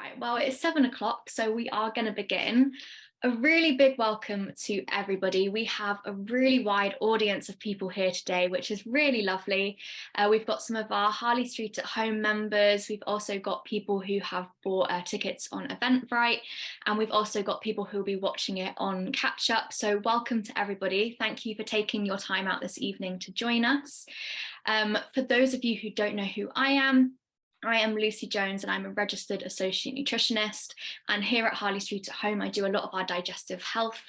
Right, well, it's 7 o'clock, so we are going to begin. A really big welcome to everybody. We have a really wide audience of people here today, which is really lovely. We've got some of our Harley Street at Home members. We've also got people who have bought tickets on Eventbrite, and we've also got people who will be watching it on Catch Up. So welcome to everybody. Thank you for taking your time out this evening to join us. For those of you who don't know who I am Lucy Jones, and I'm a registered associate nutritionist, and here at Harley Street at Home I do a lot of our digestive health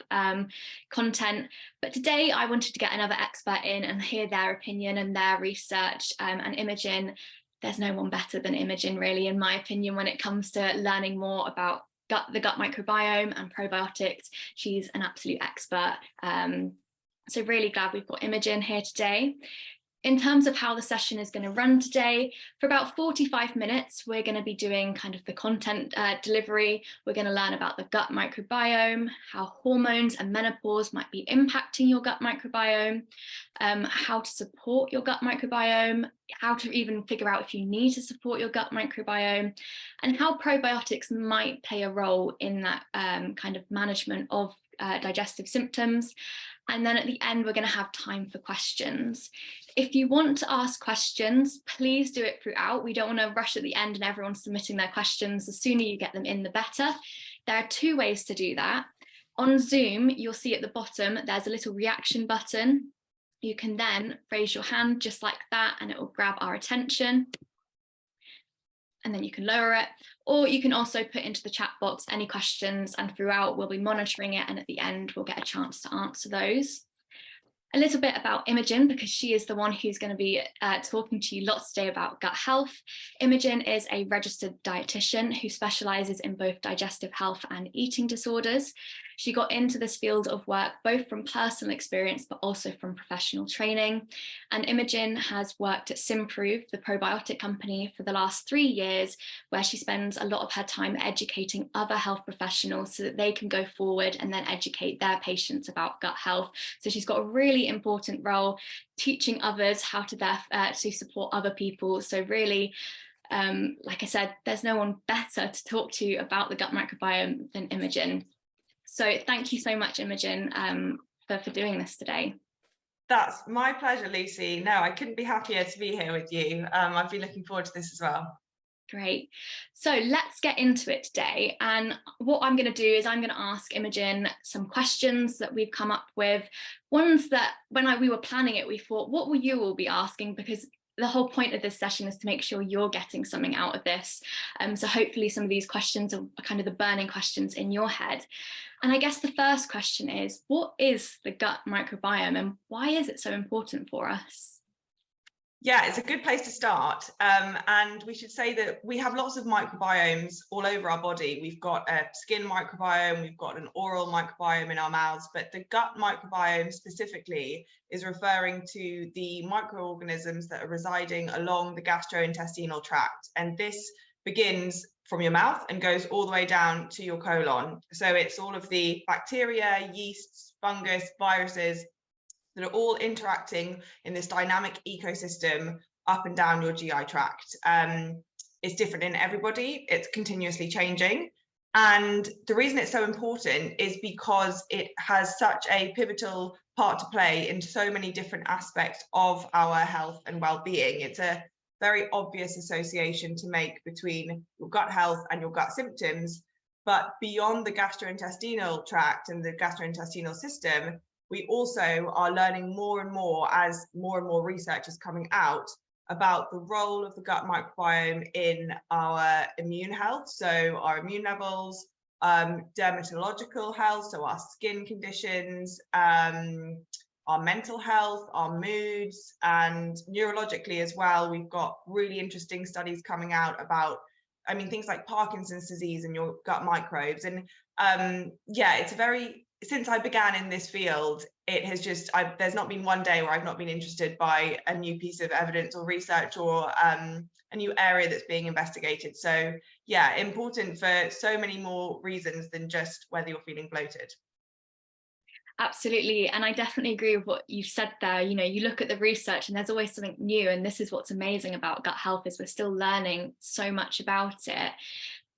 content, but today I wanted to get another expert in and hear their opinion and their research, and Imogen, there's no one better than Imogen really in my opinion when it comes to learning more about the gut microbiome and probiotics. She's an absolute expert, so really glad we've got Imogen here today. In terms of how the session is going to run today, for about 45 minutes, we're going to be doing kind of the content delivery. We're going to learn about the gut microbiome, how hormones and menopause might be impacting your gut microbiome, how to support your gut microbiome, how to even figure out if you need to support your gut microbiome, and how probiotics might play a role in that kind of management of digestive symptoms. And then at the end, we're going to have time for questions. If you want to ask questions, please do it throughout. We don't want to rush at the end and everyone's submitting their questions. The sooner you get them in, the better. There are two ways to do that. On Zoom, you'll see at the bottom, there's a little reaction button. You can then raise your hand just like that, and it will grab our attention. And then you can lower it, or you can also put into the chat box any questions, and throughout we'll be monitoring it, and at the end we'll get a chance to answer those. A little bit about Imogen, because she is the one who's going to be talking to you lots today about gut health. Imogen is a registered dietitian who specialises in both digestive health and eating disorders. She got into this field of work both from personal experience but also from professional training. And Imogen has worked at Symprove, the probiotic company, for the last 3 years, where she spends a lot of her time educating other health professionals so that they can go forward and then educate their patients about gut health. So she's got a really important role teaching others how to support other people. So really, like I said, there's no one better to talk to about the gut microbiome than Imogen. So thank you so much, Imogen, for doing this today. That's my pleasure, Lucy. No, I couldn't be happier to be here with you. I've been looking forward to this as well. Great. So let's get into it today. And what I'm going to do is I'm going to ask Imogen some questions that we've come up with, ones that when we were planning it, we thought, what will you all be asking? Because the whole point of this session is to make sure you're getting something out of this. So hopefully some of these questions are kind of the burning questions in your head. And I guess the first question is, what is the gut microbiome and why is it so important for us? Yeah, it's a good place to start. And we should say that we have lots of microbiomes all over our body. We've got a skin microbiome, we've got an oral microbiome in our mouths, but the gut microbiome specifically is referring to the microorganisms that are residing along the gastrointestinal tract. And this begins from your mouth and goes all the way down to your colon. So it's all of the bacteria, yeasts, fungus, viruses that are all interacting in this dynamic ecosystem up and down your GI tract. It's different in everybody, it's continuously changing. And the reason it's so important is because it has such a pivotal part to play in so many different aspects of our health and well-being. It's a very obvious association to make between your gut health and your gut symptoms. But beyond the gastrointestinal tract and the gastrointestinal system, we also are learning more and more as more and more research is coming out about the role of the gut microbiome in our immune health. So our immune levels, dermatological health, so our skin conditions, our mental health, our moods, and neurologically as well. We've got really interesting studies coming out about, things like Parkinson's disease and your gut microbes. And yeah, it's since I began in this field, it has there's not been one day where I've not been interested by a new piece of evidence or research or a new area that's being investigated. So yeah, important for so many more reasons than just whether you're feeling bloated. Absolutely. And I definitely agree with what you said there. You know, you look at the research and there's always something new. And this is what's amazing about gut health is we're still learning so much about it.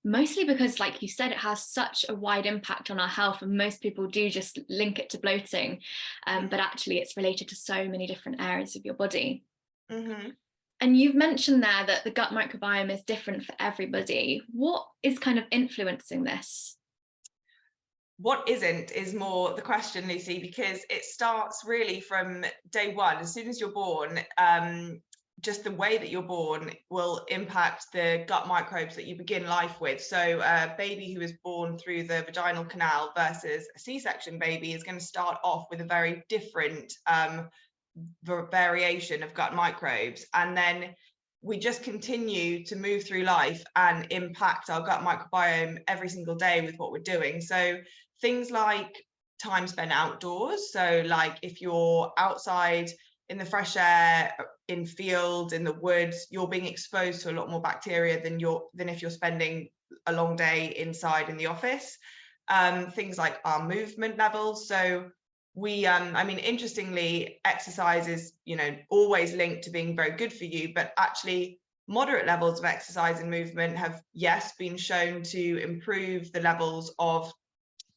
Mostly because, like you said, it has such a wide impact on our health, and most people do just link it to bloating, but actually it's related to so many different areas of your body. Mm-hmm. And you've mentioned there that the gut microbiome is different for everybody. What is kind of influencing this? What isn't is more the question, Lucy, because it starts really from day one. As soon as you're born, just the way that you're born will impact the gut microbes that you begin life with. So a baby who is born through the vaginal canal versus a C-section baby is going to start off with a very different variation of gut microbes. And then we just continue to move through life and impact our gut microbiome every single day with what we're doing. So things like time spent outdoors. So like if you're outside in the fresh air, in fields, in the woods, you're being exposed to a lot more bacteria than if you're spending a long day inside in the office. Things like our movement levels. So we, I mean, interestingly, exercise is, always linked to being very good for you, but actually moderate levels of exercise and movement have, yes, been shown to improve the levels of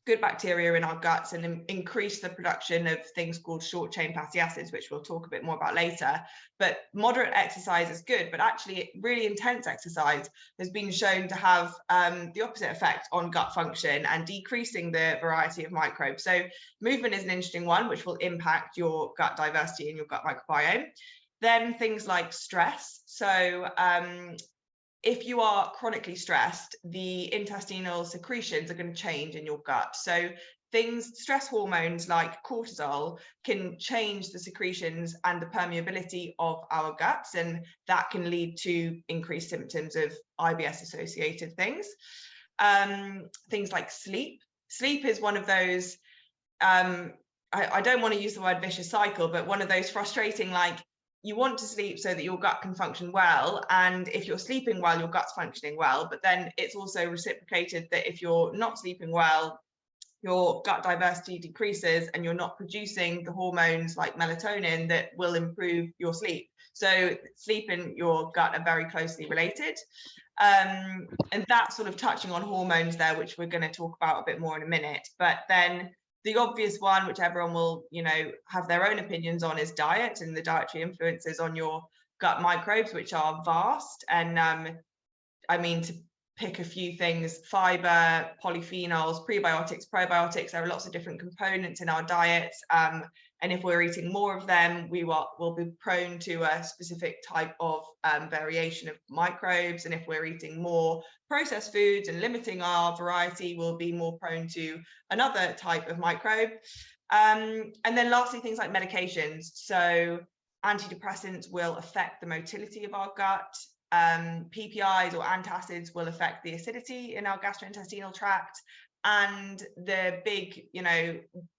good bacteria in our guts and increase the production of things called short chain fatty acids, which we'll talk a bit more about later. But moderate exercise is good, but actually really intense exercise has been shown to have the opposite effect on gut function and decreasing the variety of microbes. So movement is an interesting one, which will impact your gut diversity and your gut microbiome. Then things like stress. So if you are chronically stressed, the intestinal secretions are going to change in your gut. So stress hormones like cortisol can change the secretions and the permeability of our guts, and that can lead to increased symptoms of IBS associated things. Things like sleep. Sleep is one of those, I don't want to use the word vicious cycle, but one of those frustrating, like, you want to sleep so that your gut can function well. And if you're sleeping well, your gut's functioning well. But then it's also reciprocated that if you're not sleeping well, your gut diversity decreases and you're not producing the hormones like melatonin that will improve your sleep. So sleep and your gut are very closely related. And that's sort of touching on hormones there, which we're going to talk about a bit more in a minute. But then the obvious one, which everyone will, have their own opinions on, is diet and the dietary influences on your gut microbes, which are vast. And I mean, to pick a few things: fiber, polyphenols, prebiotics, probiotics. There are lots of different components in our diets. And if we're eating more of them, we will be prone to a specific type of variation of microbes. And if we're eating more processed foods and limiting our variety, we'll be more prone to another type of microbe. And then lastly, things like medications. So antidepressants will affect the motility of our gut. PPIs or antacids will affect the acidity in our gastrointestinal tract. And the big,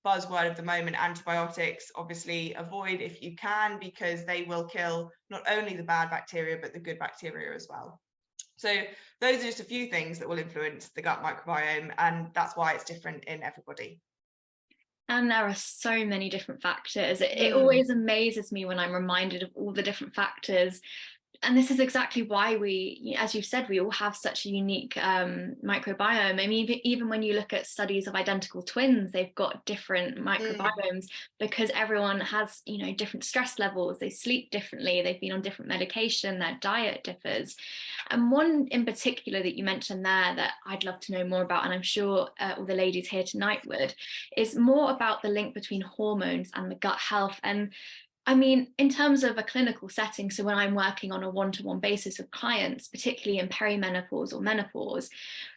buzzword of the moment, antibiotics, obviously avoid if you can, because they will kill not only the bad bacteria, but the good bacteria as well. So those are just a few things that will influence the gut microbiome, and that's why it's different in everybody. And there are so many different factors. It always amazes me when I'm reminded of all the different factors. And this is exactly why we, as you've said, we all have such a unique microbiome. I mean, even when you look at studies of identical twins, they've got different microbiomes because everyone has, different stress levels. They sleep differently. They've been on different medication. Their diet differs. And one in particular that you mentioned there that I'd love to know more about, and I'm sure all the ladies here tonight would, is more about the link between hormones and the gut health. And I mean, in terms of a clinical setting, so when I'm working on a one-to-one basis with clients, particularly in perimenopause or menopause,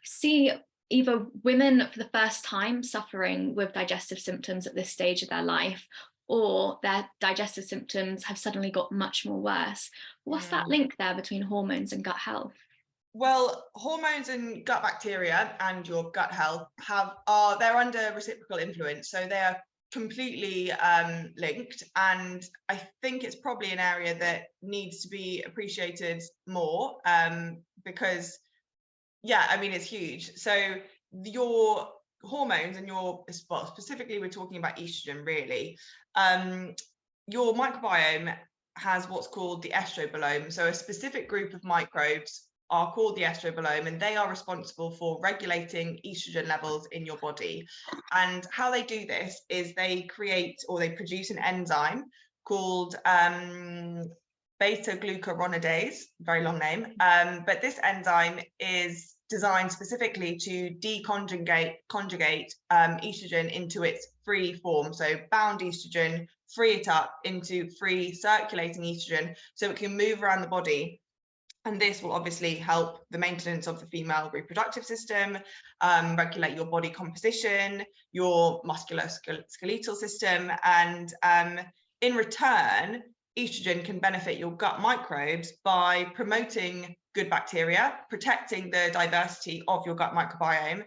see either women for the first time suffering with digestive symptoms at this stage of their life, or their digestive symptoms have suddenly got much more worse. What's that link there between hormones and gut health? Well, hormones and gut bacteria and your gut health they're under reciprocal influence. So they are completely linked, and I think it's probably an area that needs to be appreciated more, because it's huge. So your hormones and specifically we're talking about estrogen really, your microbiome has what's called the estrobolome, so a specific group of microbes are called the estrobolome, and they are responsible for regulating estrogen levels in your body. And how they do this is they produce an enzyme called beta-glucuronidase, very long name, but this enzyme is designed specifically to deconjugate estrogen into its free form. So bound estrogen, free it up into free circulating estrogen so it can move around the body. And this will obviously help the maintenance of the female reproductive system, regulate your body composition, your musculoskeletal system, and in return, estrogen can benefit your gut microbes by promoting good bacteria, protecting the diversity of your gut microbiome,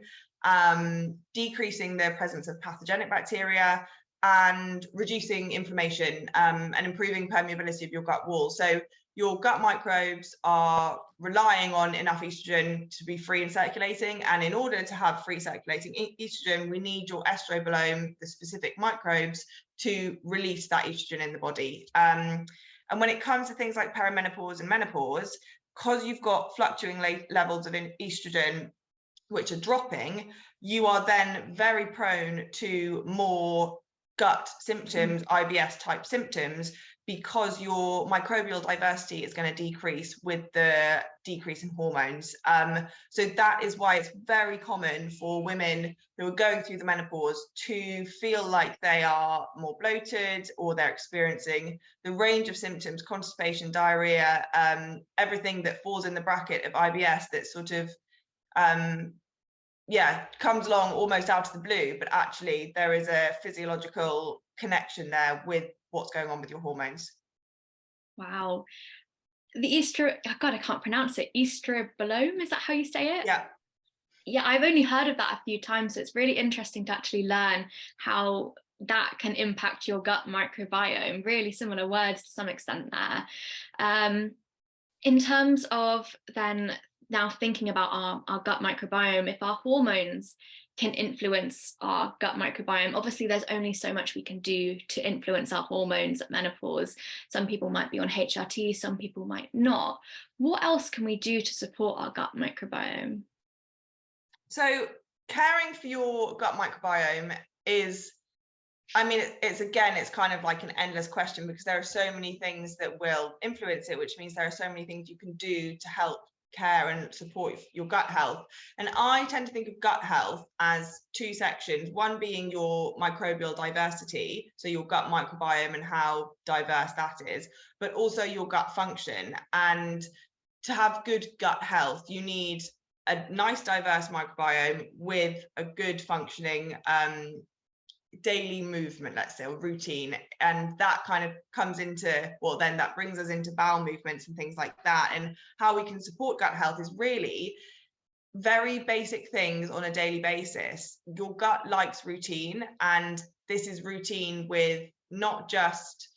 decreasing the presence of pathogenic bacteria, and reducing inflammation and improving permeability of your gut wall. So your gut microbes are relying on enough estrogen to be free and circulating. And in order to have free circulating estrogen, we need your estrobolome, the specific microbes, to release that estrogen in the body. And when it comes to things like perimenopause and menopause, because you've got fluctuating levels of estrogen which are dropping, you are then very prone to more gut symptoms, IBS type symptoms, because your microbial diversity is going to decrease with the decrease in hormones. So that is why it's very common for women who are going through the menopause to feel like they are more bloated, or they're experiencing the range of symptoms, constipation, diarrhea, everything that falls in the bracket of IBS that sort of comes along almost out of the blue, but actually there is a physiological connection there with what's going on with your hormones. Wow. The God, I can't pronounce it. Estrobolome, is that how you say it? Yeah. Yeah, I've only heard of that a few times, so it's really interesting to actually learn how that can impact your gut microbiome. Really similar words to some extent there. In terms of then now thinking about our gut microbiome, if our hormones can influence our gut microbiome, obviously there's only so much we can do to influence our hormones at menopause. Some people might be on HRT, some people might not. What else can we do to support our gut microbiome? So caring for your gut microbiome is, I mean, it's kind of like an endless question, because there are so many things that will influence it, which means there are so many things you can do to help care and support your gut health. And I tend to think of gut health as two sections, one being your microbial diversity, so your gut microbiome and how diverse that is, but also your gut function. And to have good gut health, you need a nice diverse microbiome with a good functioning daily movement, let's say, or routine. And that kind of comes into, well, then that brings us into bowel movements and things like that. And how we can support gut health is really very basic things on a daily basis. Your gut likes routine, and this is routine with not just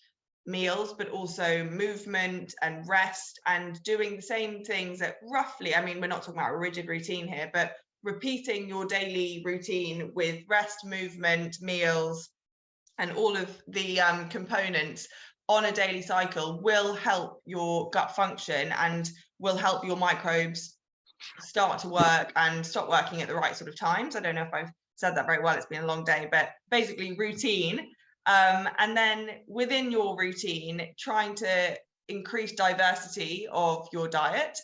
meals, but also movement and rest, and doing the same things that roughly, I mean, we're not talking about a rigid routine here, but repeating your daily routine with rest, movement, meals, and all of the components on a daily cycle will help your gut function and will help your microbes start to work and stop working at the right sort of times. I don't know if I've said that very well, it's been a long day, but basically routine. And then within your routine, trying to increase diversity of your diet,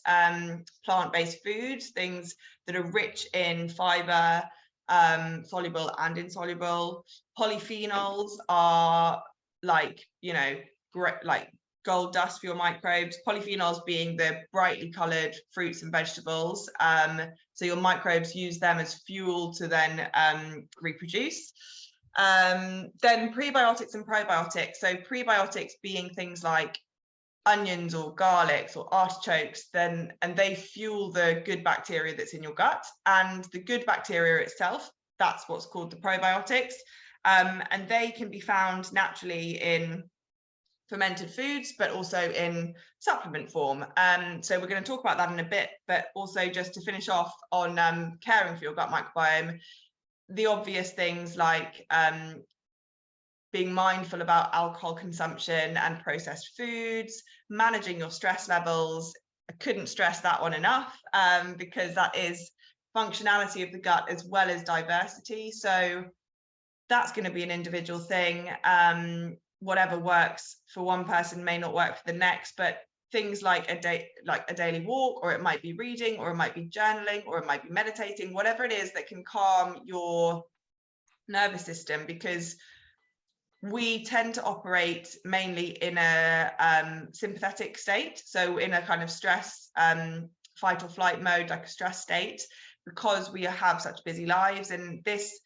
plant-based foods, things that are rich in fiber, soluble and insoluble. Polyphenols are like, great, like gold dust for your microbes. Polyphenols being the brightly colored fruits and vegetables. So your microbes use them as fuel to then reproduce. Then prebiotics and probiotics. So prebiotics being things like onions or garlics or artichokes, and they fuel the good bacteria that's in your gut, and the good bacteria itself, that's what's called the probiotics. And they can be found naturally in fermented foods, but also in supplement form. So we're going to talk about that in a bit, but also just to finish off on caring for your gut microbiome, the obvious things like being mindful about alcohol consumption and processed foods, managing your stress levels, I couldn't stress that one enough, because that is functionality of the gut as well as diversity. So that's going to be an individual thing. Whatever works for one person may not work for the next, but things like a daily walk, or it might be reading, or it might be journaling, or it might be meditating, whatever it is that can calm your nervous system, because we tend to operate mainly in a sympathetic state, so in a kind of stress, fight or flight mode, like a stress state, because we have such busy lives, and this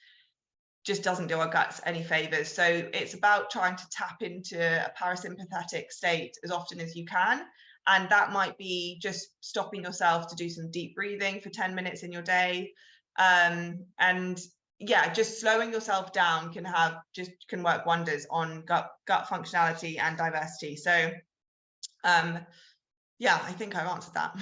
just doesn't do our guts any favors. So it's about trying to tap into a parasympathetic state as often as you can, and that might be just stopping yourself to do some deep breathing for 10 minutes in your day, and yeah, just slowing yourself down can work wonders on gut functionality and diversity. So yeah, I think I've answered that.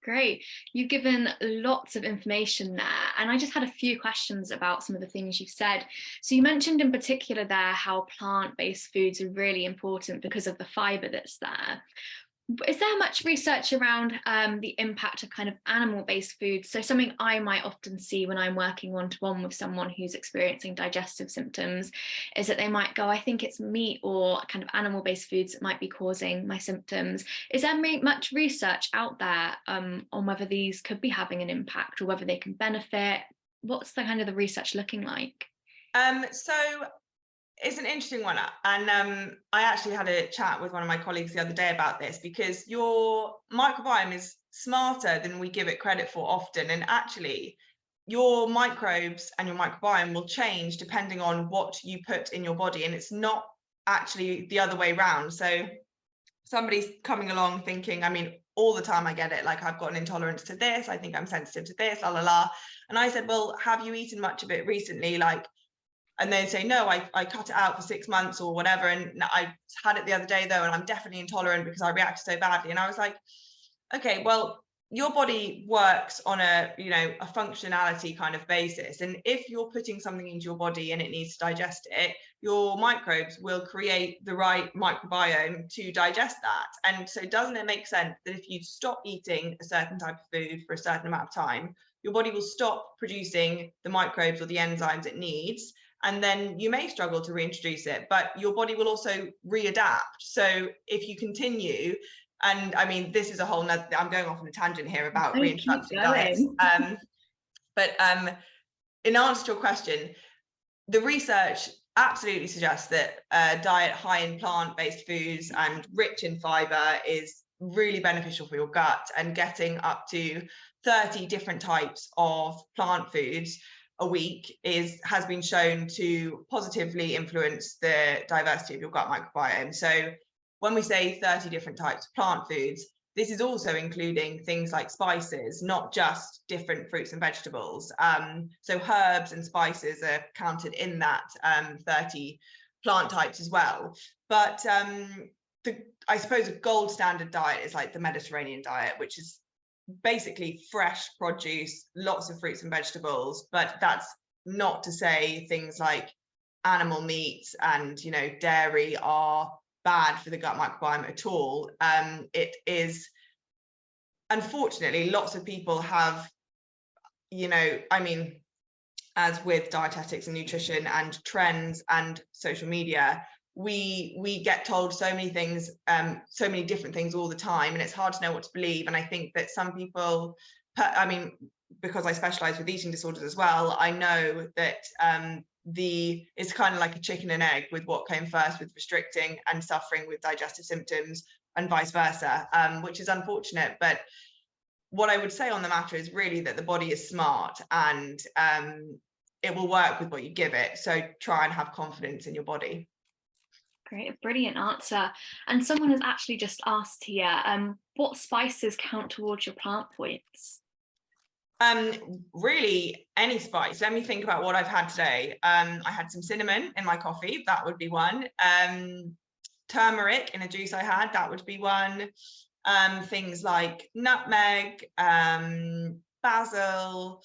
Great. You've given lots of information there, and I just had a few questions about some of the things you've said. So you mentioned in particular there how plant-based foods are really important because of the fiber that's there. Is there much research around the impact of kind of animal-based foods? So something I might often see when I'm working one-to-one with someone who's experiencing digestive symptoms is that they might go, I think it's meat or kind of animal-based foods that might be causing my symptoms. Is there much research out there on whether these could be having an impact or whether they can benefit? What's the kind of the research looking like? So it's an interesting one, and I actually had a chat with one of my colleagues the other day about this, because your microbiome is smarter than we give it credit for often, and actually your microbes and your microbiome will change depending on what you put in your body, and it's not actually the other way around. So somebody's coming along thinking, I mean, all the time I get it, like, I've got an intolerance to this, I think I'm sensitive to this, la la la. And I said, well, have you eaten much of it recently? Like, and they say, no, I cut it out for 6 months or whatever, and I had it the other day though, and I'm definitely intolerant because I reacted so badly. And I was like, okay, well, your body works on a functionality kind of basis, and if you're putting something into your body and it needs to digest it, your microbes will create the right microbiome to digest that. And so doesn't it make sense that if you stop eating a certain type of food for a certain amount of time, your body will stop producing the microbes or the enzymes it needs, and then you may struggle to reintroduce it, but your body will also readapt. So if you continue, and I mean, this is a whole nother, I'm going off on a tangent here about reintroducing diets. But in answer to your question, the research absolutely suggests that a diet high in plant-based foods and rich in fiber is really beneficial for your gut, and getting up to 30 different types of plant foods a week has been shown to positively influence the diversity of your gut microbiome. So when we say 30 different types of plant foods, this is also including things like spices, not just different fruits and vegetables. So herbs and spices are counted in that 30 plant types as well. But I suppose a gold standard diet is like the Mediterranean diet, which is basically fresh produce, lots of fruits and vegetables. But that's not to say things like animal meats and dairy are bad for the gut microbiome at all. It is, unfortunately, lots of people have, I mean, as with dietetics and nutrition and trends and social media, we get told so many things, so many different things all the time, and it's hard to know what to believe. And I think that some people, I mean, because I specialize with eating disorders as well, I know that it's kind of like a chicken and egg with what came first, with restricting and suffering with digestive symptoms, and vice versa, which is unfortunate. But what I would say on the matter is really that the body is smart, and it will work with what you give it. So try and have confidence in your body. Great, brilliant answer. And someone has actually just asked here, what spices count towards your plant points? Really any spice. Let me think about what I've had today. I had some cinnamon in my coffee, that would be one. Turmeric in a juice I had, that would be one. Things like nutmeg, basil,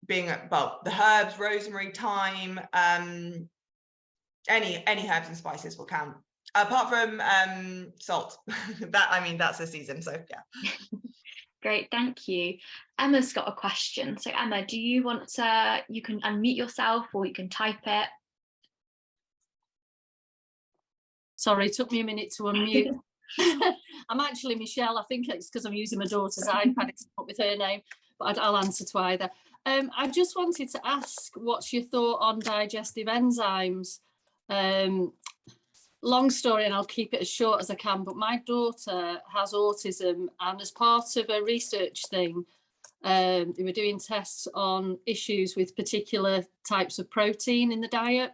the herbs, rosemary, thyme, any herbs and spices will count. Apart from salt, that's the season. So yeah. Great, thank you. Emma's got a question. So Emma, do you want to, you can unmute yourself or you can type it. Sorry, it took me a minute to unmute. I'm actually Michelle. I think it's because I'm using my daughter's iPad. It's up with her name, but I'll answer to either. I just wanted to ask, what's your thought on digestive enzymes? Long story, and I'll keep it as short as I can, but my daughter has autism, and as part of a research thing, they were doing tests on issues with particular types of protein in the diet.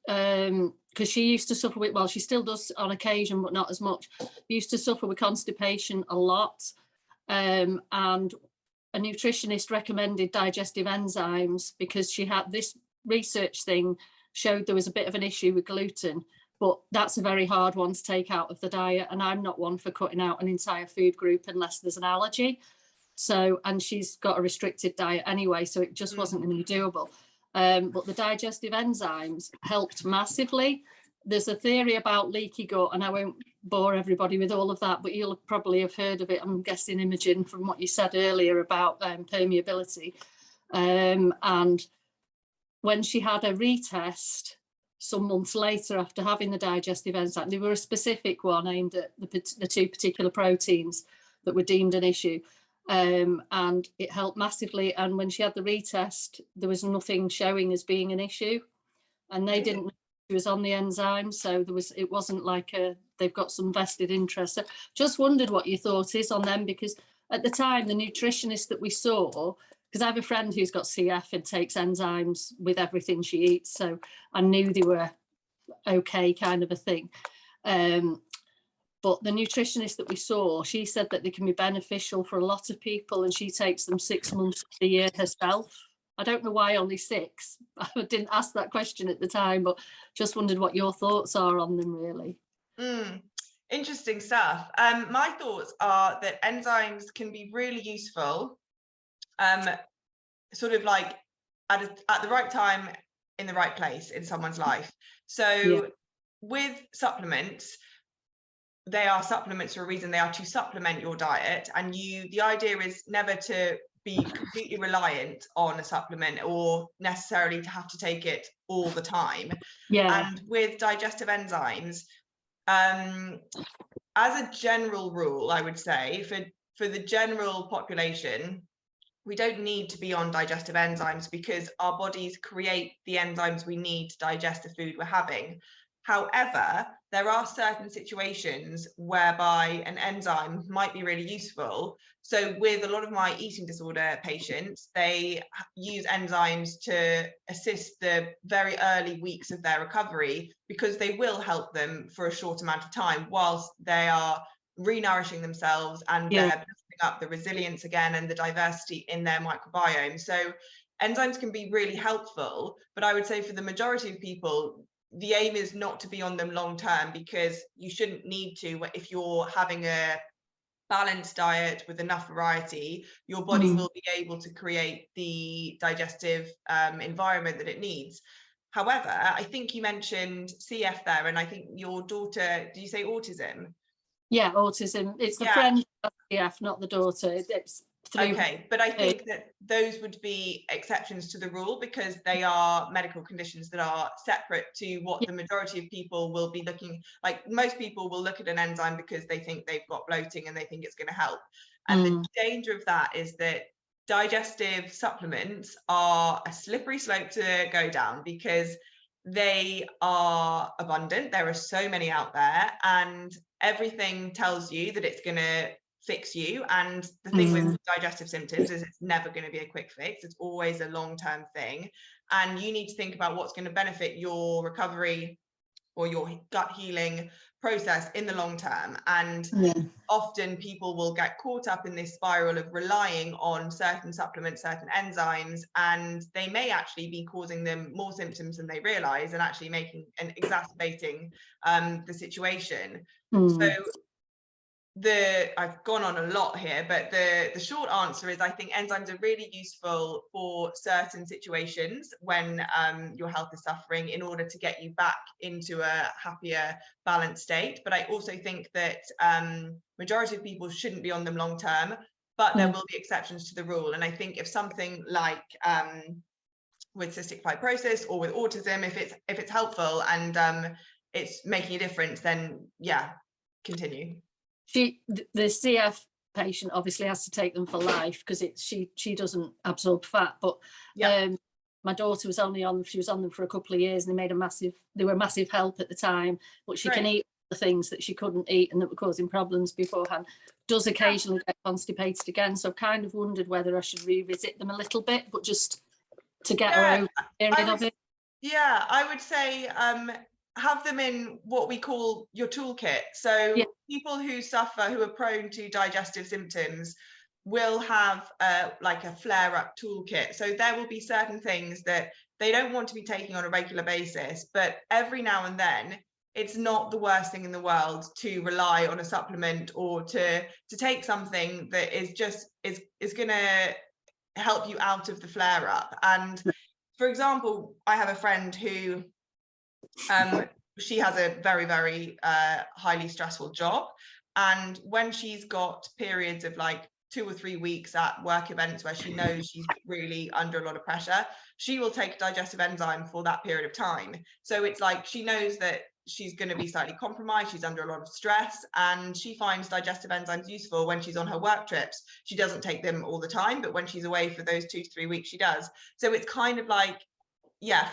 And because she used to suffer with, well, she still does on occasion, but not as much, used to suffer with constipation a lot. And a nutritionist recommended digestive enzymes because she had this research thing showed there was a bit of an issue with gluten, but that's a very hard one to take out of the diet. And I'm not one for cutting out an entire food group unless there's an allergy. So, and she's got a restricted diet anyway, so it just wasn't going to be doable. But the digestive enzymes helped massively. There's a theory about leaky gut, and I won't bore everybody with all of that, but you'll probably have heard of it, I'm guessing, Imogen, from what you said earlier about permeability. And when she had a retest some months later after having the digestive enzyme, they were a specific one aimed at the two particular proteins that were deemed an issue. And it helped massively. And when she had the retest, there was nothing showing as being an issue, and they didn't know she was on the enzyme, so it wasn't like they've got some vested interest. So just wondered what your thought is on them, because at the time the nutritionist that we saw, because I have a friend who's got CF and takes enzymes with everything she eats, so I knew they were okay, kind of a thing. But the nutritionist that we saw, she said that they can be beneficial for a lot of people, and she takes them 6 months of the year herself. I don't know why only 6. I didn't ask that question at the time, but just wondered what your thoughts are on them, really. Interesting stuff. My thoughts are that enzymes can be really useful, sort of like at the right time, in the right place in someone's life. So with supplements, they are supplements for a reason. They are to supplement your diet, and the idea is never to be completely reliant on a supplement or necessarily to have to take it all the time. And with digestive enzymes, as a general rule, I would say for the general population, we don't need to be on digestive enzymes because our bodies create the enzymes we need to digest the food we're having. However, there are certain situations whereby an enzyme might be really useful. So with a lot of my eating disorder patients, they use enzymes to assist the very early weeks of their recovery, because they will help them for a short amount of time whilst they are re-nourishing themselves and they're building up the resilience again and the diversity in their microbiome. So enzymes can be really helpful, but I would say for the majority of people, the aim is not to be on them long term, because you shouldn't need to. If you're having a balanced diet with enough variety, your body will be able to create the digestive environment that it needs. However, I think you mentioned CF there, and I think your daughter, did you say autism? Yeah, autism. It's the friend of CF, not the daughter. It's okay, but I think that those would be exceptions to the rule, because they are medical conditions that are separate to what the majority of people will be looking like. Most people will look at an enzyme because they think they've got bloating and they think it's going to help. And the danger of that is that digestive supplements are a slippery slope to go down, because they are abundant. There are so many out there, and everything tells you that it's going to fix you. And the thing with digestive symptoms is it's never going to be a quick fix. It's always a long-term thing, and you need to think about what's going to benefit your recovery or your gut healing process in the long term. And often people will get caught up in this spiral of relying on certain supplements, certain enzymes, and they may actually be causing them more symptoms than they realize, and actually making and exacerbating the situation. So I've gone on a lot here, but the short answer is I think enzymes are really useful for certain situations when your health is suffering, in order to get you back into a happier, balanced state. But I also think that majority of people shouldn't be on them long term, but there will be exceptions to the rule. And I think if something like with cystic fibrosis or with autism, if it's helpful and it's making a difference, then yeah, continue. The CF patient obviously has to take them for life, because she doesn't absorb fat. But my daughter was only on them for a couple of years, and they were a massive help at the time. But she can eat the things that she couldn't eat and that were causing problems beforehand. Does occasionally get constipated again, so I've kind of wondered whether I should revisit them a little bit, but just to get her over the period of it. Yeah, I would say have them in what we call your toolkit. So people who are prone to digestive symptoms will have like a flare-up toolkit. So there will be certain things that they don't want to be taking on a regular basis, but every now and then it's not the worst thing in the world to rely on a supplement, or to take something that is going to help you out of the flare-up. And for example, I have a friend who she has a very, very highly stressful job. And when she's got periods of like 2 or 3 weeks at work events where she knows she's really under a lot of pressure, she will take a digestive enzyme for that period of time. So it's like she knows that she's going to be slightly compromised, she's under a lot of stress, and she finds digestive enzymes useful when she's on her work trips. She doesn't take them all the time, but when she's away for those 2 to 3 weeks, she does. So it's kind of like,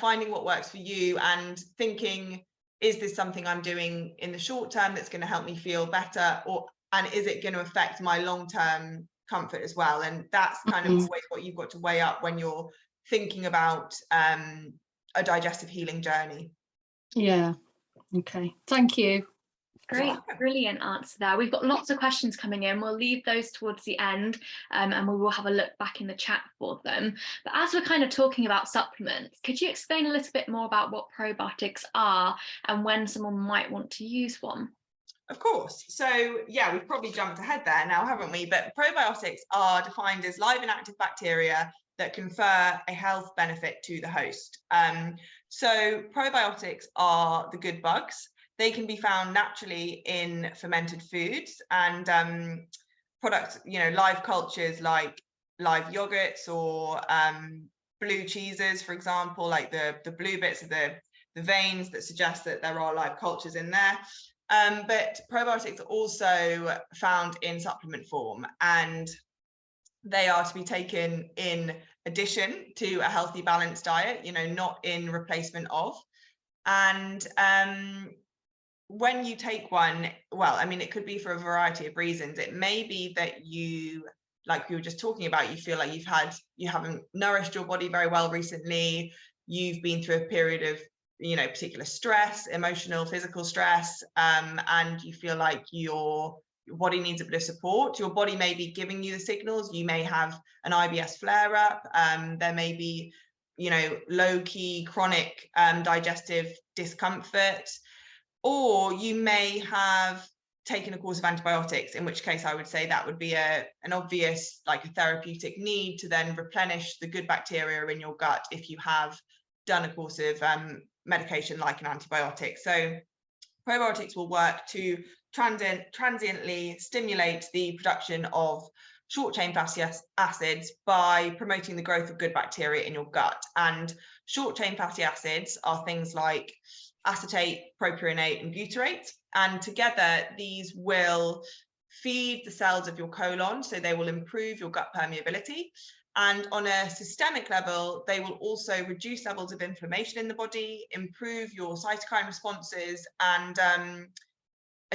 finding what works for you and thinking, is this something I'm doing in the short term that's going to help me feel better, and is it going to affect my long-term comfort as well? And that's kind of always what you've got to weigh up when you're thinking about a digestive healing journey. Yeah. Okay. Thank you. Great, brilliant answer there. We've got lots of questions coming in. We'll leave those towards the end, and we will have a look back in the chat for them. But as we're kind of talking about supplements, could you explain a little bit more about what probiotics are and when someone might want to use one? Of course. So yeah, we've probably jumped ahead there now, haven't we? But probiotics are defined as live and active bacteria that confer a health benefit to the host. So probiotics are the good bugs. They can be found naturally in fermented foods and products, live cultures like live yogurts or blue cheeses, for example, like the blue bits of the veins that suggest that there are live cultures in there. But probiotics are also found in supplement form, and they are to be taken in addition to a healthy, balanced diet, not in replacement of. And when you take one, it could be for a variety of reasons. It may be that you, like we were just talking about, you feel like you haven't nourished your body very well recently. You've been through a period of, particular stress, emotional, physical stress, and you feel like your body needs a bit of support. Your body may be giving you the signals. You may have an IBS flare-up. There may be, low-key chronic digestive discomfort. Or you may have taken a course of antibiotics, in which case I would say that would be an obvious, like a therapeutic need to then replenish the good bacteria in your gut if you have done a course of medication like an antibiotic. So probiotics will work to transiently stimulate the production of short-chain fatty acids by promoting the growth of good bacteria in your gut. And short-chain fatty acids are things like acetate, propionate, and butyrate. And together, these will feed the cells of your colon, so they will improve your gut permeability. And on a systemic level, they will also reduce levels of inflammation in the body, improve your cytokine responses, and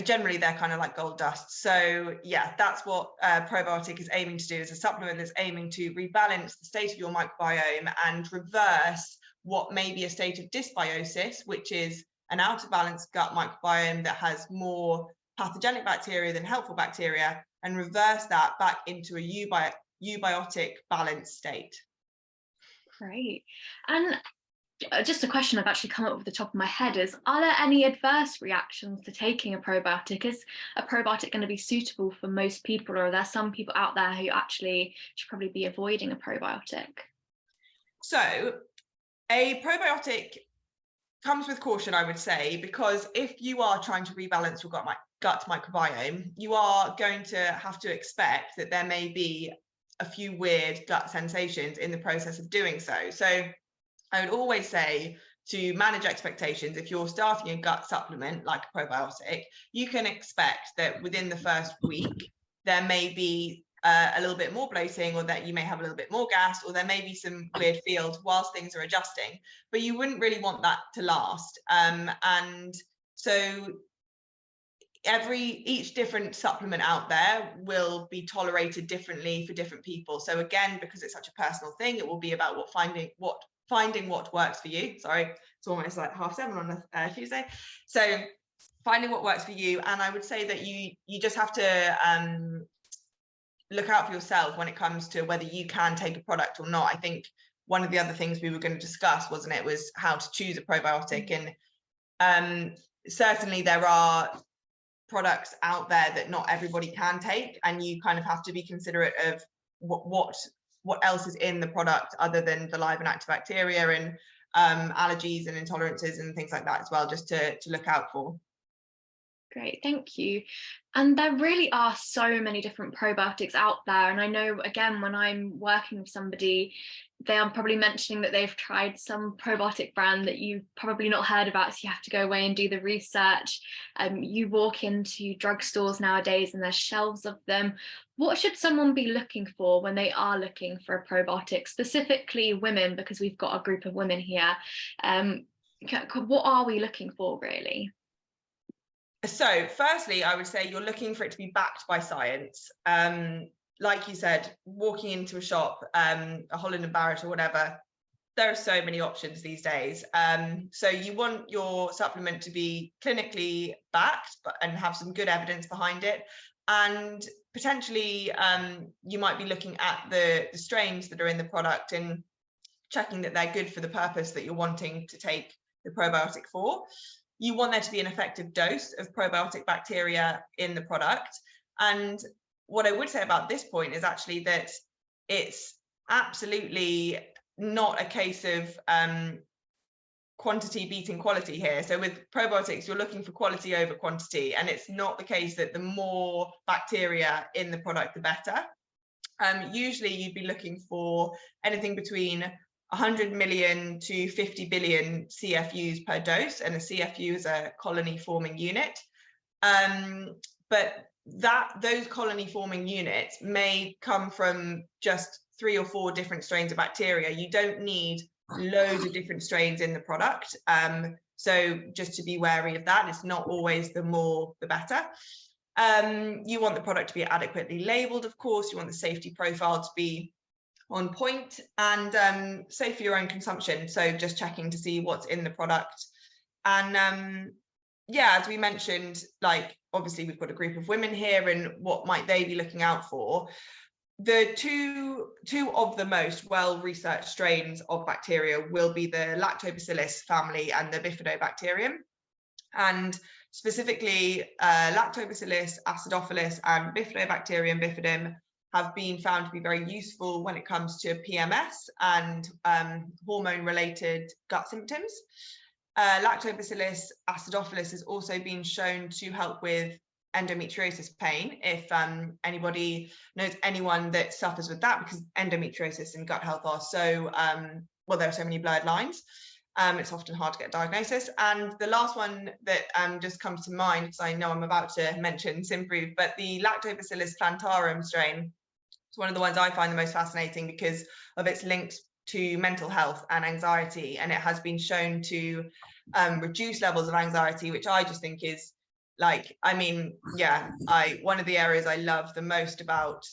generally they're kind of like gold dust. So yeah, that's what probiotic is aiming to do. Is a supplement that's aiming to rebalance the state of your microbiome and reverse what may be a state of dysbiosis, which is an out of balance gut microbiome that has more pathogenic bacteria than helpful bacteria, and reverse that back into a eubiotic balanced state. Great. And just a question I've actually come up with the top of my head is, are there any adverse reactions to taking a probiotic? Is a probiotic going to be suitable for most people, or are there some people out there who actually should probably be avoiding a probiotic? So a probiotic comes with caution, I would say, because if you are trying to rebalance your gut microbiome, you are going to have to expect that there may be a few weird gut sensations in the process of doing so. So I would always say, to manage expectations, if you're starting a gut supplement like a probiotic, you can expect that within the first week there may be a little bit more bloating, or that you may have a little bit more gas, or there may be some weird feels whilst things are adjusting, but you wouldn't really want that to last. And so each different supplement out there will be tolerated differently for different people. So again, because it's such a personal thing, it will be about finding what works for you. Sorry, it's almost like 7:30 on a Tuesday. So finding what works for you. And I would say that you just have to look out for yourself when it comes to whether you can take a product or not. I think one of the other things we were going to discuss, wasn't it, was how to choose a probiotic. And certainly there are products out there that not everybody can take, and you kind of have to be considerate of what else is in the product other than the live and active bacteria, and allergies and intolerances and things like that as well, just to look out for. Great, thank you. And there really are so many different probiotics out there. And I know, again, when I'm working with somebody, they are probably mentioning that they've tried some probiotic brand that you've probably not heard about. So you have to go away and do the research. You walk into drugstores nowadays and there's shelves of them. What should someone be looking for when they are looking for a probiotic, specifically women, because we've got a group of women here? What are we looking for, really? So firstly, I would say you're looking for it to be backed by science. Like you said, walking into a shop, a Holland & Barrett or whatever, there are so many options these days. So you want your supplement to be clinically backed and have some good evidence behind it. And potentially you might be looking at the strains that are in the product and checking that they're good for the purpose that you're wanting to take the probiotic for. You want there to be an effective dose of probiotic bacteria in the product. And what I would say about this point is actually that it's absolutely not a case of quantity beating quality here. So with probiotics, you're looking for quality over quantity, and it's not the case that the more bacteria in the product, the better. Usually you'd be looking for anything between 100 million to 50 billion CFUs per dose, and a CFU is a colony forming unit. But those colony forming units may come from just 3 or 4 different strains of bacteria. You don't need loads of different strains in the product. So just to be wary of that, it's not always the more the better. You want the product to be adequately labeled, of course. You want the safety profile to be on point and safe for your own consumption. So just checking to see what's in the product. And yeah, as we mentioned, like obviously we've got a group of women here, and what might they be looking out for? The two of the most well-researched strains of bacteria will be the Lactobacillus family and the Bifidobacterium. And specifically Lactobacillus acidophilus and Bifidobacterium bifidum have been found to be very useful when it comes to PMS and hormone-related gut symptoms. Lactobacillus acidophilus has also been shown to help with endometriosis pain, if anybody knows anyone that suffers with that, because endometriosis and gut health are so, well, there are so many blurred lines. It's often hard to get a diagnosis. And the last one that just comes to mind, because I know I'm about to mention Symprove, but the Lactobacillus plantarum strain is one of the ones I find the most fascinating because of its links to mental health and anxiety. And it has been shown to reduce levels of anxiety, which I just think is like, I mean, yeah, one of the areas I love the most about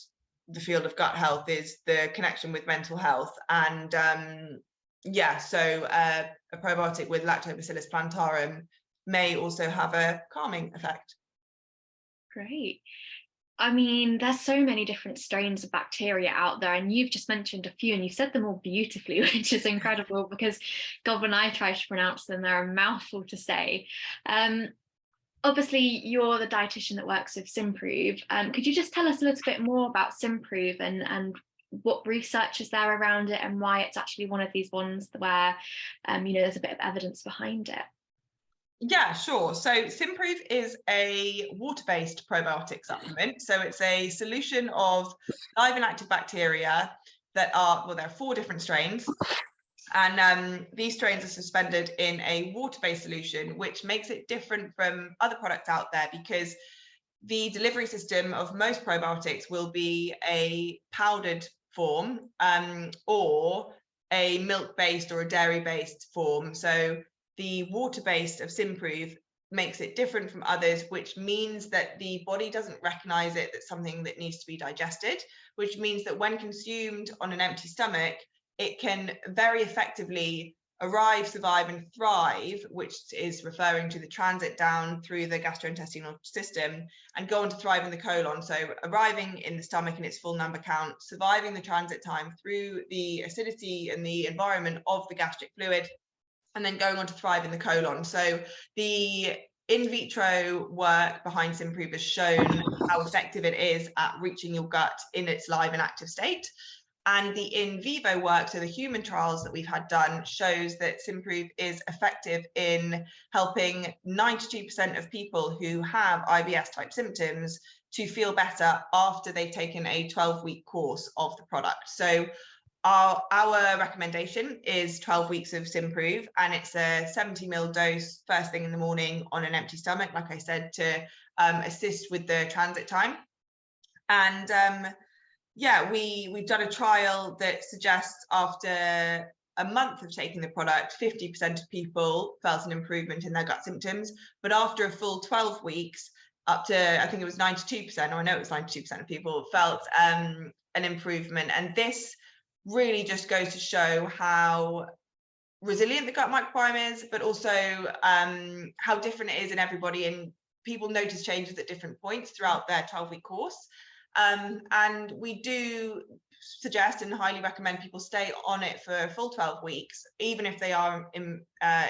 the field of gut health is the connection with mental health. And yeah, so a probiotic with Lactobacillus plantarum may also have a calming effect. Great. I mean, there's so many different strains of bacteria out there, and you've just mentioned a few, and you said them all beautifully, which is incredible because, God, when I try to pronounce them, they're a mouthful to say. Obviously, you're the dietitian that works with Symprove. Could you just tell us a little bit more about Symprove and what research is there around it, and why it's actually one of these ones where, there's a bit of evidence behind it? Yeah, sure. So Symprove is a water-based probiotic supplement. So it's a solution of live and active bacteria that are, well, there are 4 different strains. And these strains are suspended in a water-based solution, which makes it different from other products out there because the delivery system of most probiotics will be a powdered form or a milk-based or a dairy-based form. So the water-based of Symprove makes it different from others, which means that the body doesn't recognize it as something that needs to be digested, which means that when consumed on an empty stomach, it can very effectively arrive, survive, and thrive, which is referring to the transit down through the gastrointestinal system, and go on to thrive in the colon. So arriving in the stomach in its full number count, surviving the transit time through the acidity and the environment of the gastric fluid, and then going on to thrive in the colon. So the in vitro work behind Symprove has shown how effective it is at reaching your gut in its live and active state. And the in vivo work, so the human trials that we've had done, shows that Symprove is effective in helping 92% of people who have IBS type symptoms to feel better after they've taken a 12-week course of the product. So our recommendation is 12 weeks of Symprove, and it's a 70 ml dose first thing in the morning on an empty stomach, like I said, to assist with the transit time. And yeah, we've done a trial that suggests after a month of taking the product, 50% of people felt an improvement in their gut symptoms, but after a full 12 weeks, up to, I think it was 92%, or I know it was 92% of people felt an improvement. And this really just goes to show how resilient the gut microbiome is, but also how different it is in everybody, and people notice changes at different points throughout their 12-week course. And we do suggest and highly recommend people stay on it for a full 12 weeks, even if they are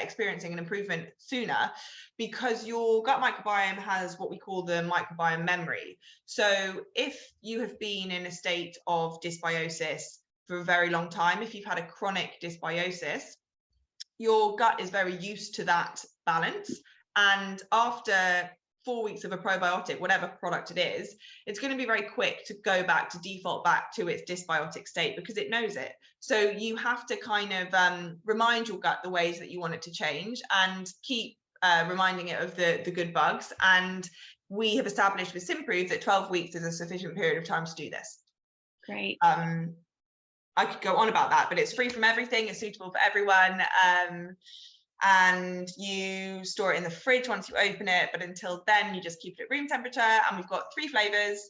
experiencing an improvement sooner, because your gut microbiome has what we call the microbiome memory. So if you have been in a state of dysbiosis for a very long time, if you've had a chronic dysbiosis, your gut is very used to that balance. And after 4 weeks of a probiotic, whatever product it is, it's going to be very quick to go back to default back to its dysbiotic state because it knows it. So you have to kind of remind your gut the ways that you want it to change, and keep reminding it of the good bugs. And we have established with Symprove that 12 weeks is a sufficient period of time to do this. Great. I could go on about that, but it's free from everything. It's suitable for everyone. And you store it in the fridge once you open it, but until then you just keep it at room temperature. And we've got 3 flavors.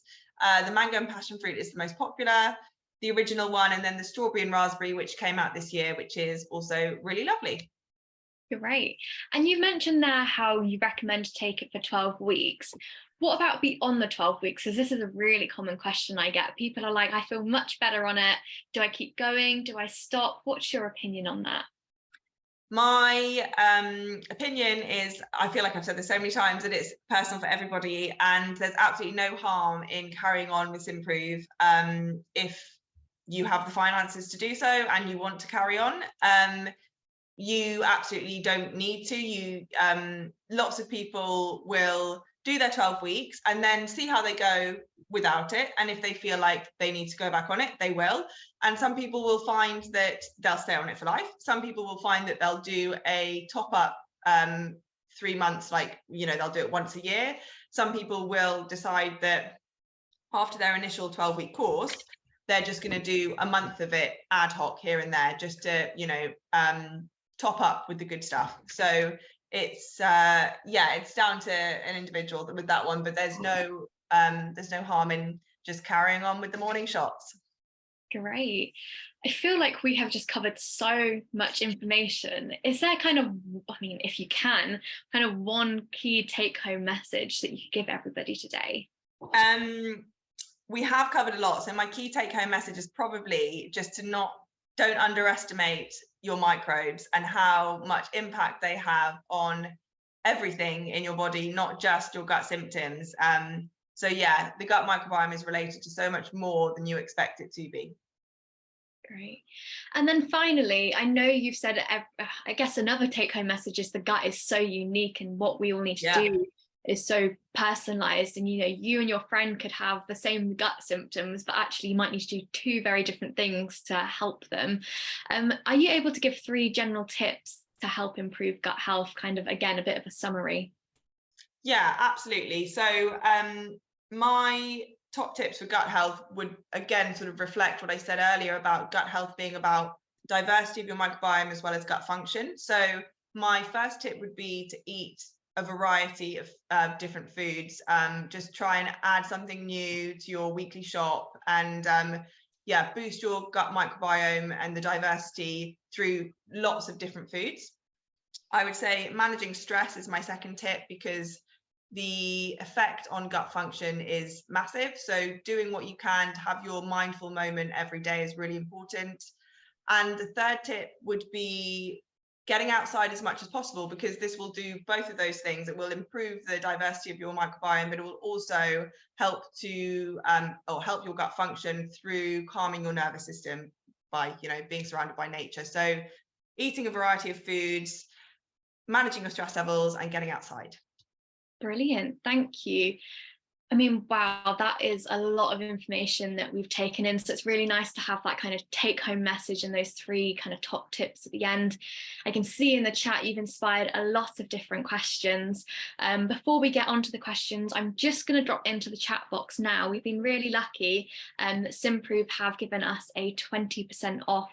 The mango and passion fruit is the most popular, the original one, and then the strawberry and raspberry, which came out this year, which is also really lovely. Great. And you mentioned there how you recommend to take it for 12 weeks. What about beyond the 12 weeks? Because this is a really common question I get. People are like, I feel much better on it. Do I keep going? Do I stop? What's your opinion on that? My opinion is, I feel like I've said this so many times, that it's personal for everybody, and there's absolutely no harm in carrying on with Symprove if you have the finances to do so and you want to carry on. You absolutely don't need to. Lots of people will do their 12 weeks and then see how they go without it, and if they feel like they need to go back on it, they will. And some people will find that they'll stay on it for life. Some people will find that they'll do a top-up 3 months, like, they'll do it once a year. Some people will decide that after their initial 12-week course, they're just going to do a month of it ad hoc here and there, just to top up with the good stuff. So it's it's down to an individual with that one, but there's no harm in just carrying on with the morning shots. Great. I feel like we have just covered so much information. Is there kind of, if you can, kind of one key take-home message that you could give everybody today? We have covered a lot. So my key take home message is probably just to don't underestimate your microbes and how much impact they have on everything in your body, not just your gut symptoms. So yeah, the gut microbiome is related to so much more than you expect it to be. Great. And then finally, I know you've said, I guess another take-home message is the gut is so unique, and what we all need to do is so personalized. And you and your friend could have the same gut symptoms, but actually you might need to do two very different things to help them. Are you able to give 3 general tips to help improve gut health? Kind of, again, a bit of a summary. Yeah, absolutely. So my top tips for gut health would again sort of reflect what I said earlier about gut health being about diversity of your microbiome as well as gut function. So my first tip would be to eat a variety of different foods. Just try and add something new to your weekly shop, and boost your gut microbiome and the diversity through lots of different foods. I would say managing stress is my second tip, because the effect on gut function is massive. So doing what you can to have your mindful moment every day is really important. And the third tip would be getting outside as much as possible, because this will do both of those things. It will improve the diversity of your microbiome, but it will also help to help your gut function through calming your nervous system by being surrounded by nature. So eating a variety of foods, managing your stress levels, and getting outside. Brilliant, thank you. I mean, wow, that is a lot of information that we've taken in. So it's really nice to have that kind of take home message and those 3 kind of top tips at the end. I can see in the chat you've inspired a lot of different questions. Before we get on to the questions, I'm just going to drop into the chat box now. We've been really lucky that Symprove have given us a 20% off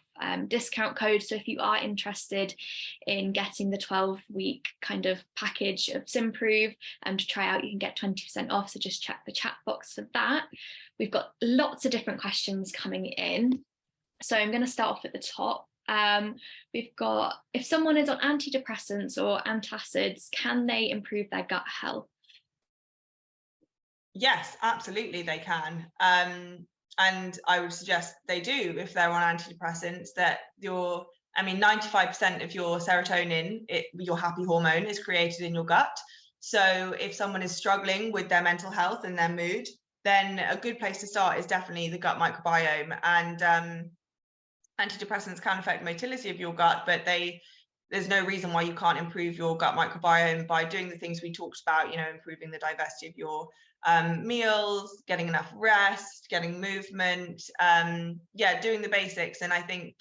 discount code. So if you are interested in getting the 12-week kind of package of Symprove to try out, you can get 20% off. So just check the chat box for that. We've got lots of different questions coming in. So I'm going to start off at the top. We've got, if someone is on antidepressants or antacids, can they improve their gut health? Yes, absolutely they can. And I would suggest they do if they're on antidepressants, that 95% of your serotonin, your happy hormone, is created in your gut. So if someone is struggling with their mental health and their mood, then a good place to start is definitely the gut microbiome. And antidepressants can affect motility of your gut, but there's no reason why you can't improve your gut microbiome by doing the things we talked about, improving the diversity of your meals, getting enough rest, getting movement, doing the basics. And I think,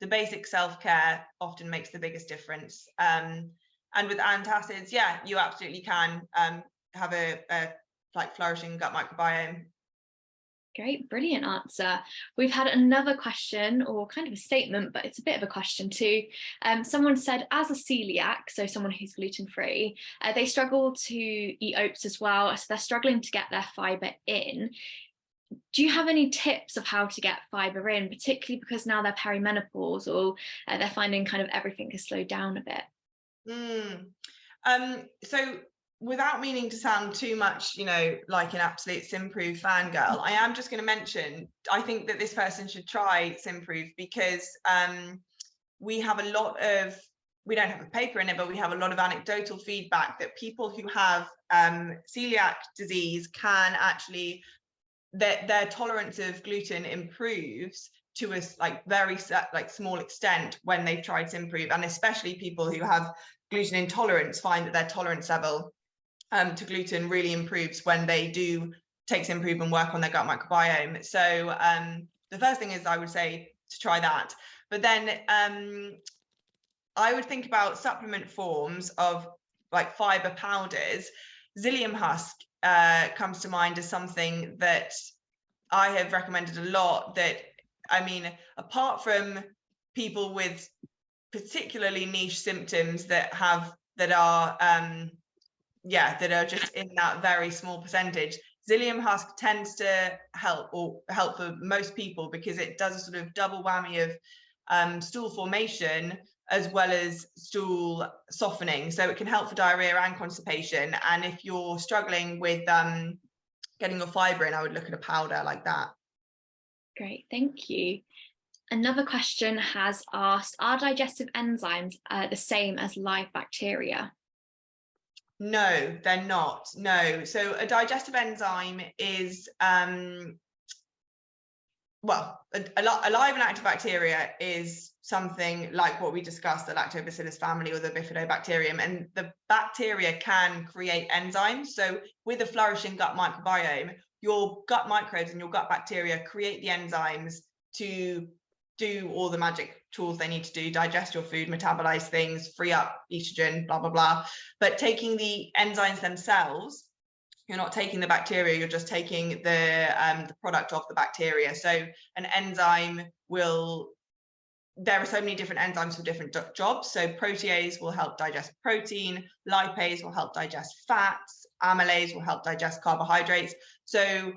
the basic self-care often makes the biggest difference. And with antacids, you absolutely can have a flourishing gut microbiome. Great, brilliant answer. We've had another question, or kind of a statement, but it's a bit of a question too. Someone said, as a celiac, so someone who's gluten-free, they struggle to eat oats as well, so they're struggling to get their fibre in. Do you have any tips of how to get fibre in, particularly because now they're perimenopause, or they're finding kind of everything has slowed down a bit? So without meaning to sound too much, like an absolute Symprove fangirl, I am just going to mention, I think that this person should try Symprove, because we have we don't have a paper in it, but we have a lot of anecdotal feedback that people who have celiac disease can actually, their tolerance of gluten improves to a very small extent when they've tried Symprove. And especially people who have gluten intolerance find that their tolerance level to gluten really improves when they do take Symprove and work on their gut microbiome. So the first thing is, I would say to try that. But then I would think about supplement forms of fiber powders. Psyllium husk comes to mind as something that I have recommended a lot. That, apart from people with particularly niche symptoms that are just in that very small percentage, Psyllium husk tends to help for most people, because it does a sort of double whammy of stool formation as well as stool softening. So it can help for diarrhea and constipation. And if you're struggling with getting your fibre in, I would look at a powder like that. Great, thank you. Another question has asked, are digestive enzymes the same as live bacteria? No, they're not. No. So a digestive enzyme is, well, a live and active bacteria is something like what we discussed, the lactobacillus family or the bifidobacterium, and the bacteria can create enzymes. So with a flourishing gut microbiome, your gut microbes and your gut bacteria create the enzymes to do all the magic tools they need to do, digest your food, metabolize things, free up estrogen, blah, blah, blah. But taking the enzymes themselves, you're not taking the bacteria, you're just taking the product of the bacteria. So an enzyme will, there are so many different enzymes for different jobs. So protease will help digest protein, lipase will help digest fats, amylase will help digest carbohydrates. So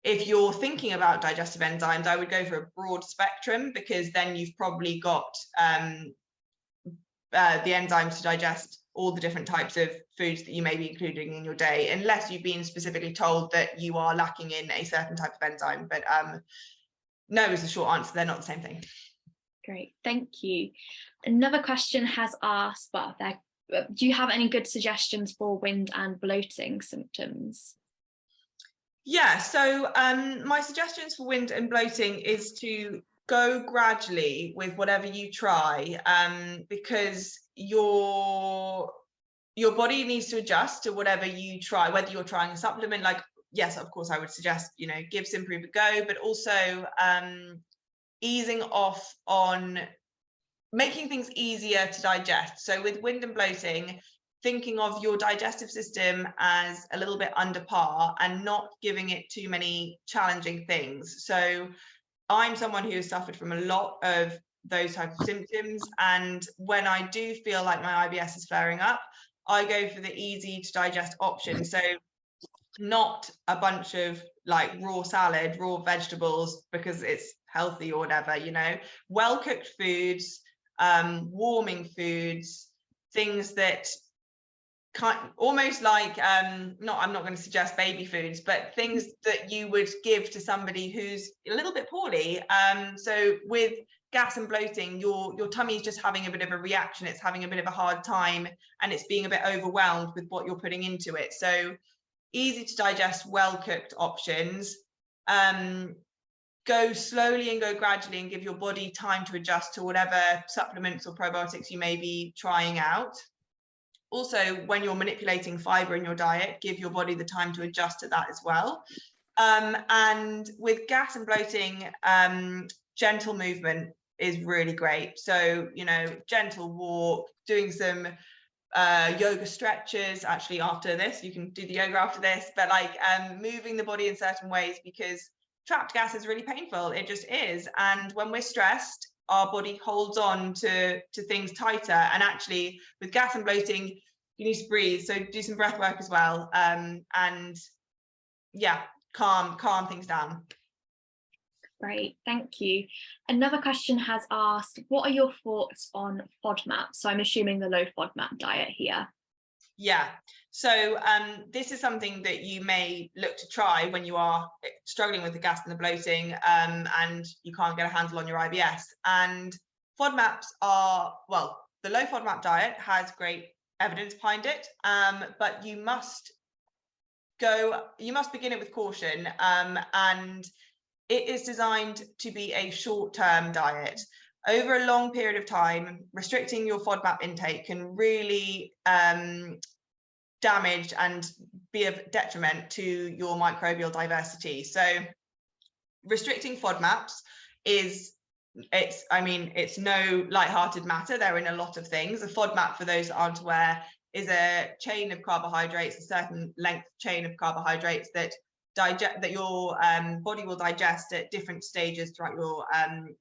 if you're thinking about digestive enzymes, I would go for a broad spectrum, because then you've probably got the enzymes to digest all the different types of foods that you may be including in your day, unless you've been specifically told that you are lacking in a certain type of enzyme. But no is the short answer, they're not the same thing. Great, thank you. Another question has asked, well, do you have any good suggestions for wind and bloating symptoms? Yeah, so my suggestions for wind and bloating is to go gradually with whatever you try, because your body needs to adjust to whatever you try, whether you're trying a supplement, like, yes, of course, I would suggest, you know, give Symprove a go, but also easing off on making things easier to digest. So with wind and bloating, thinking of your digestive system as a little bit under par and not giving it too many challenging things. So I'm someone who has suffered from a lot of those types of symptoms, and when I do feel like my IBS is flaring up, I go for the easy to digest option. So not a bunch of like raw salad, raw vegetables because it's healthy or whatever, you know, well cooked foods, warming foods, things that almost like I'm not going to suggest baby foods, but things that you would give to somebody who's a little bit poorly. So with gas and bloating, your tummy is just having a bit of a reaction, it's having a bit of a hard time, and it's being a bit overwhelmed with what you're putting into it. So easy to digest, well cooked options. Go slowly and go gradually and give your body time to adjust to whatever supplements or probiotics you may be trying out. Also, when you're manipulating fiber in your diet, give your body the time to adjust to that as well. And with gas and bloating, gentle movement is really great. So, you know, gentle walk, doing some yoga stretches. Actually, after this, you can do the yoga after this, but like moving the body in certain ways, because trapped gas is really painful. It just is. And when we're stressed, our body holds on to things tighter. And actually with gas and bloating, you need to breathe. So do some breath work as well. And yeah, calm things down. Great, thank you. Another question has asked, what are your thoughts on FODMAP? So I'm assuming the low FODMAP diet here. Yeah, so this is something that you may look to try when you are struggling with the gas and the bloating, and you can't get a handle on your IBS. And FODMAPs are, well, the low FODMAP diet has great evidence behind it, but you must begin it with caution, and it is designed to be a short-term diet. Over a long period of time, restricting your FODMAP intake can really damage and be of detriment to your microbial diversity. So restricting FODMAPs it's no light-hearted matter. They're in a lot of things. A FODMAP, for those that aren't aware, is a chain of carbohydrates, a certain length chain of carbohydrates that your body will digest at different stages throughout your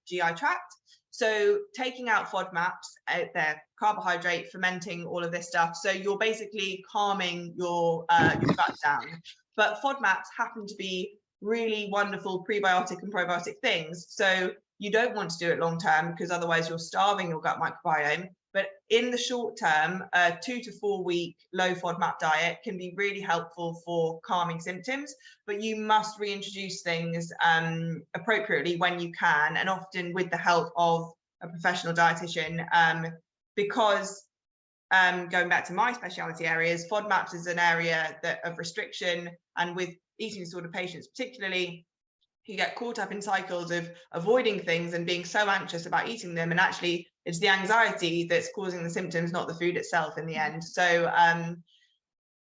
GI tract. So taking out FODMAPs, they're carbohydrate, fermenting, all of this stuff. So you're basically calming your gut down. But FODMAPs happen to be really wonderful prebiotic and probiotic things. So you don't want to do it long term, because otherwise you're starving your gut microbiome. But in the short term, a 2 to 4 week low FODMAP diet can be really helpful for calming symptoms, but you must reintroduce things appropriately when you can, and often with the help of a professional dietitian, because going back to my specialty areas, FODMAPs is an area of restriction, and with eating disorder patients particularly, you get caught up in cycles of avoiding things and being so anxious about eating them, and actually it's the anxiety that's causing the symptoms, not the food itself in the end. So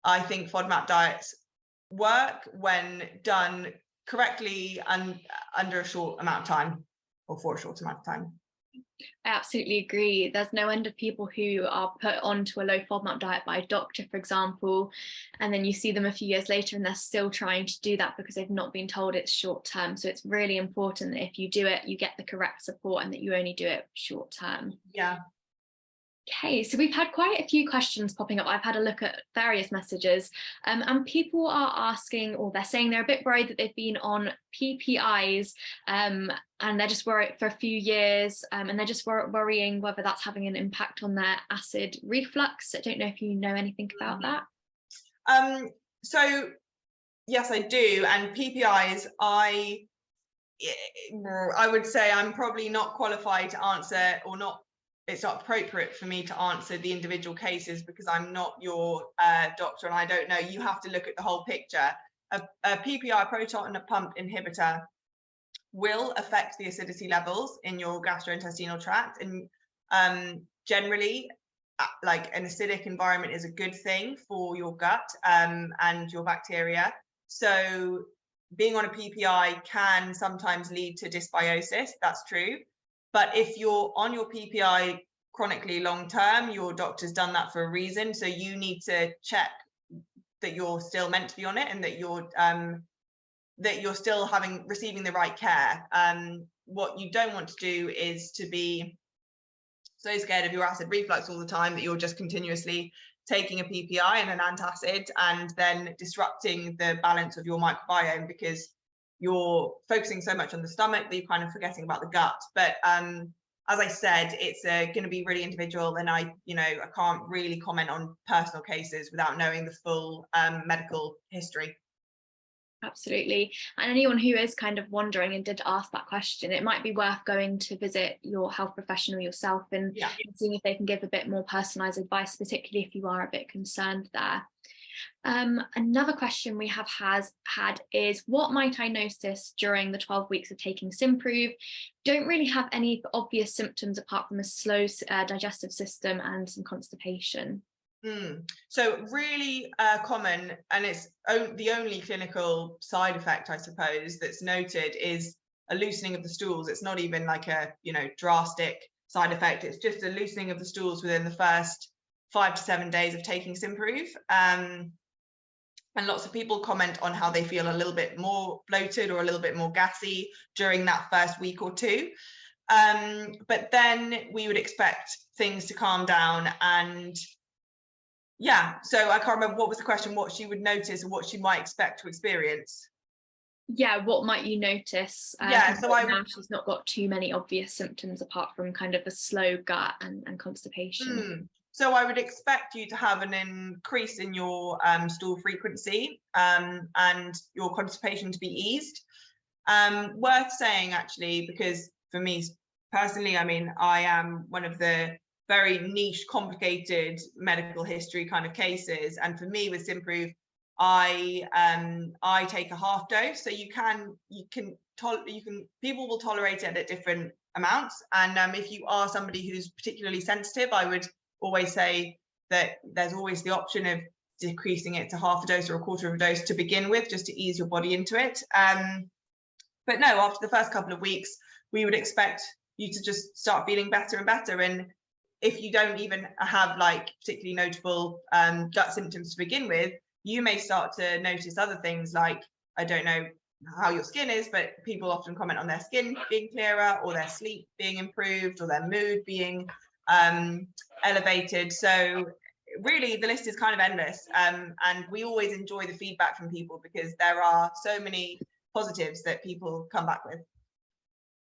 I think FODMAP diets work when done correctly and under a short amount of time, or for a short amount of time. I absolutely agree. There's no end of people who are put onto a low FODMAP diet by a doctor, for example, and then you see them a few years later and they're still trying to do that because they've not been told it's short term. So it's really important that if you do it, you get the correct support and that you only do it short term. Yeah. Okay, so we've had quite a few questions popping up. I've had a look at various messages, and people are asking, or they're saying they're a bit worried that they've been on PPIs and they're just worried for a few years, and they're just worrying whether that's having an impact on their acid reflux. I don't know if you know anything about that. So yes, I do. And PPIs, I would say I'm probably not qualified to answer, or not, it's not appropriate for me to answer the individual cases because I'm not your doctor and I don't know. You have to look at the whole picture. A PPI, proton pump inhibitor, will affect the acidity levels in your gastrointestinal tract, and generally like an acidic environment is a good thing for your gut and your bacteria. So being on a PPI can sometimes lead to dysbiosis, that's true. But if you're on your PPI chronically long term, your doctor's done that for a reason. So you need to check that you're still meant to be on it and that you're still receiving the right care. What you don't want to do is to be so scared of your acid reflux all the time that you're just continuously taking a PPI and an antacid and then disrupting the balance of your microbiome because you're focusing so much on the stomach that you're kind of forgetting about the gut. But as I said, it's going to be really individual, and I can't really comment on personal cases without knowing the full medical history. Absolutely. And anyone who is kind of wondering and did ask that question, it might be worth going to visit your health professional yourself and seeing if they can give a bit more personalised advice, particularly if you are a bit concerned there. Another question we have had is, what might I notice during the 12 weeks of taking Symprove? Don't really have any obvious symptoms apart from a slow digestive system and some constipation. So really common, and it's the only clinical side effect, I suppose, that's noted is a loosening of the stools. It's not even like a drastic side effect. It's just a loosening of the stools within the first 5 to 7 days of taking Symprove. And lots of people comment on how they feel a little bit more bloated or a little bit more gassy during that first week or two. But then we would expect things to calm down. And so I can't remember, what was the question, what she would notice or what she might expect to experience? What might you notice? So now she's not got too many obvious symptoms apart from kind of a slow gut and constipation. So I would expect you to have an increase in your stool frequency and your constipation to be eased. Worth saying, actually, because for me personally, I mean, I am one of the very niche, complicated medical history kind of cases. And for me with Symprove, I take a half dose. So people will tolerate it at different amounts. And if you are somebody who's particularly sensitive, I would always say that there's always the option of decreasing it to half a dose or a quarter of a dose to begin with, just to ease your body into it. But no, after the first couple of weeks, we would expect you to just start feeling better and better. And if you don't even have like particularly notable gut symptoms to begin with, you may start to notice other things like, I don't know how your skin is, but people often comment on their skin being clearer, or their sleep being improved, or their mood being elevated. So really the list is kind of endless, and we always enjoy the feedback from people because there are so many positives that people come back with.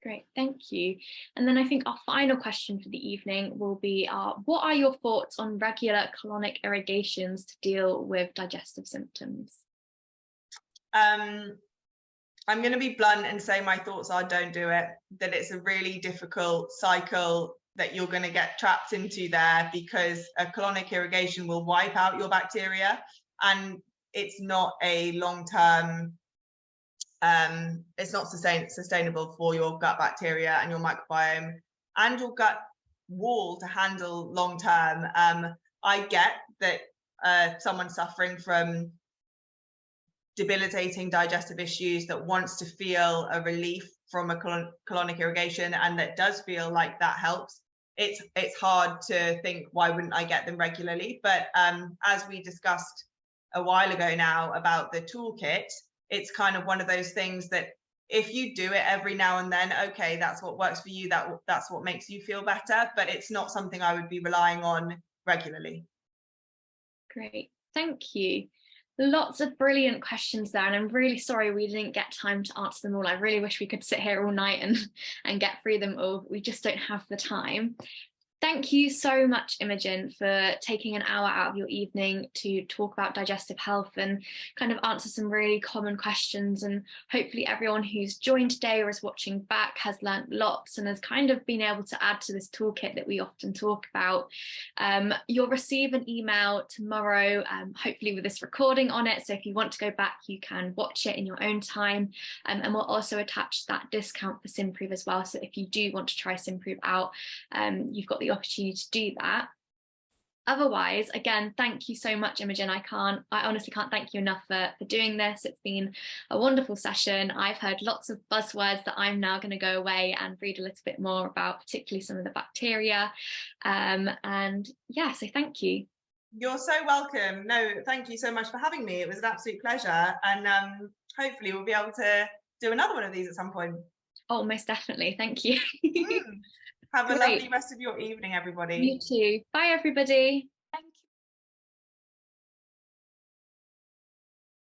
Great, thank you. And then I think our final question for the evening will be, what are your thoughts on regular colonic irrigations to deal with digestive symptoms? I'm going to be blunt and say my thoughts are don't do it, that it's a really difficult cycle that you're going to get trapped into there, because a colonic irrigation will wipe out your bacteria, and it's not a long-term, it's not sustainable for your gut bacteria and your microbiome and your gut wall to handle long-term. I get that someone suffering from debilitating digestive issues that wants to feel a relief from a colonic irrigation, and that does feel like that helps. It's hard to think, why wouldn't I get them regularly? But as we discussed a while ago now about the toolkit, it's kind of one of those things that if you do it every now and then, okay, that's what works for you, that's what makes you feel better, but it's not something I would be relying on regularly. Great, thank you. Lots of brilliant questions there, and I'm really sorry we didn't get time to answer them all. I really wish we could sit here all night and get through them all, but we just don't have the time. Thank you so much, Imogen, for taking an hour out of your evening to talk about digestive health and kind of answer some really common questions. And hopefully everyone who's joined today or is watching back has learnt lots and has kind of been able to add to this toolkit that we often talk about. You'll receive an email tomorrow, hopefully with this recording on it. So if you want to go back, you can watch it in your own time. And we'll also attach that discount for Symprove as well. So if you do want to try Symprove out, you've got the opportunity to do that. Otherwise, again, thank you so much, Imogen. I honestly can't thank you enough for doing this. It's been a wonderful session. I've heard lots of buzzwords that I'm now going to go away and read a little bit more about, particularly some of the bacteria. And yeah, so thank you. You're so welcome. No, thank you so much for having me. It was an absolute pleasure. And hopefully we'll be able to do another one of these at some point. Oh, most definitely. Thank you. Have a Great. lovely rest of your evening, everybody. You too. Bye, everybody.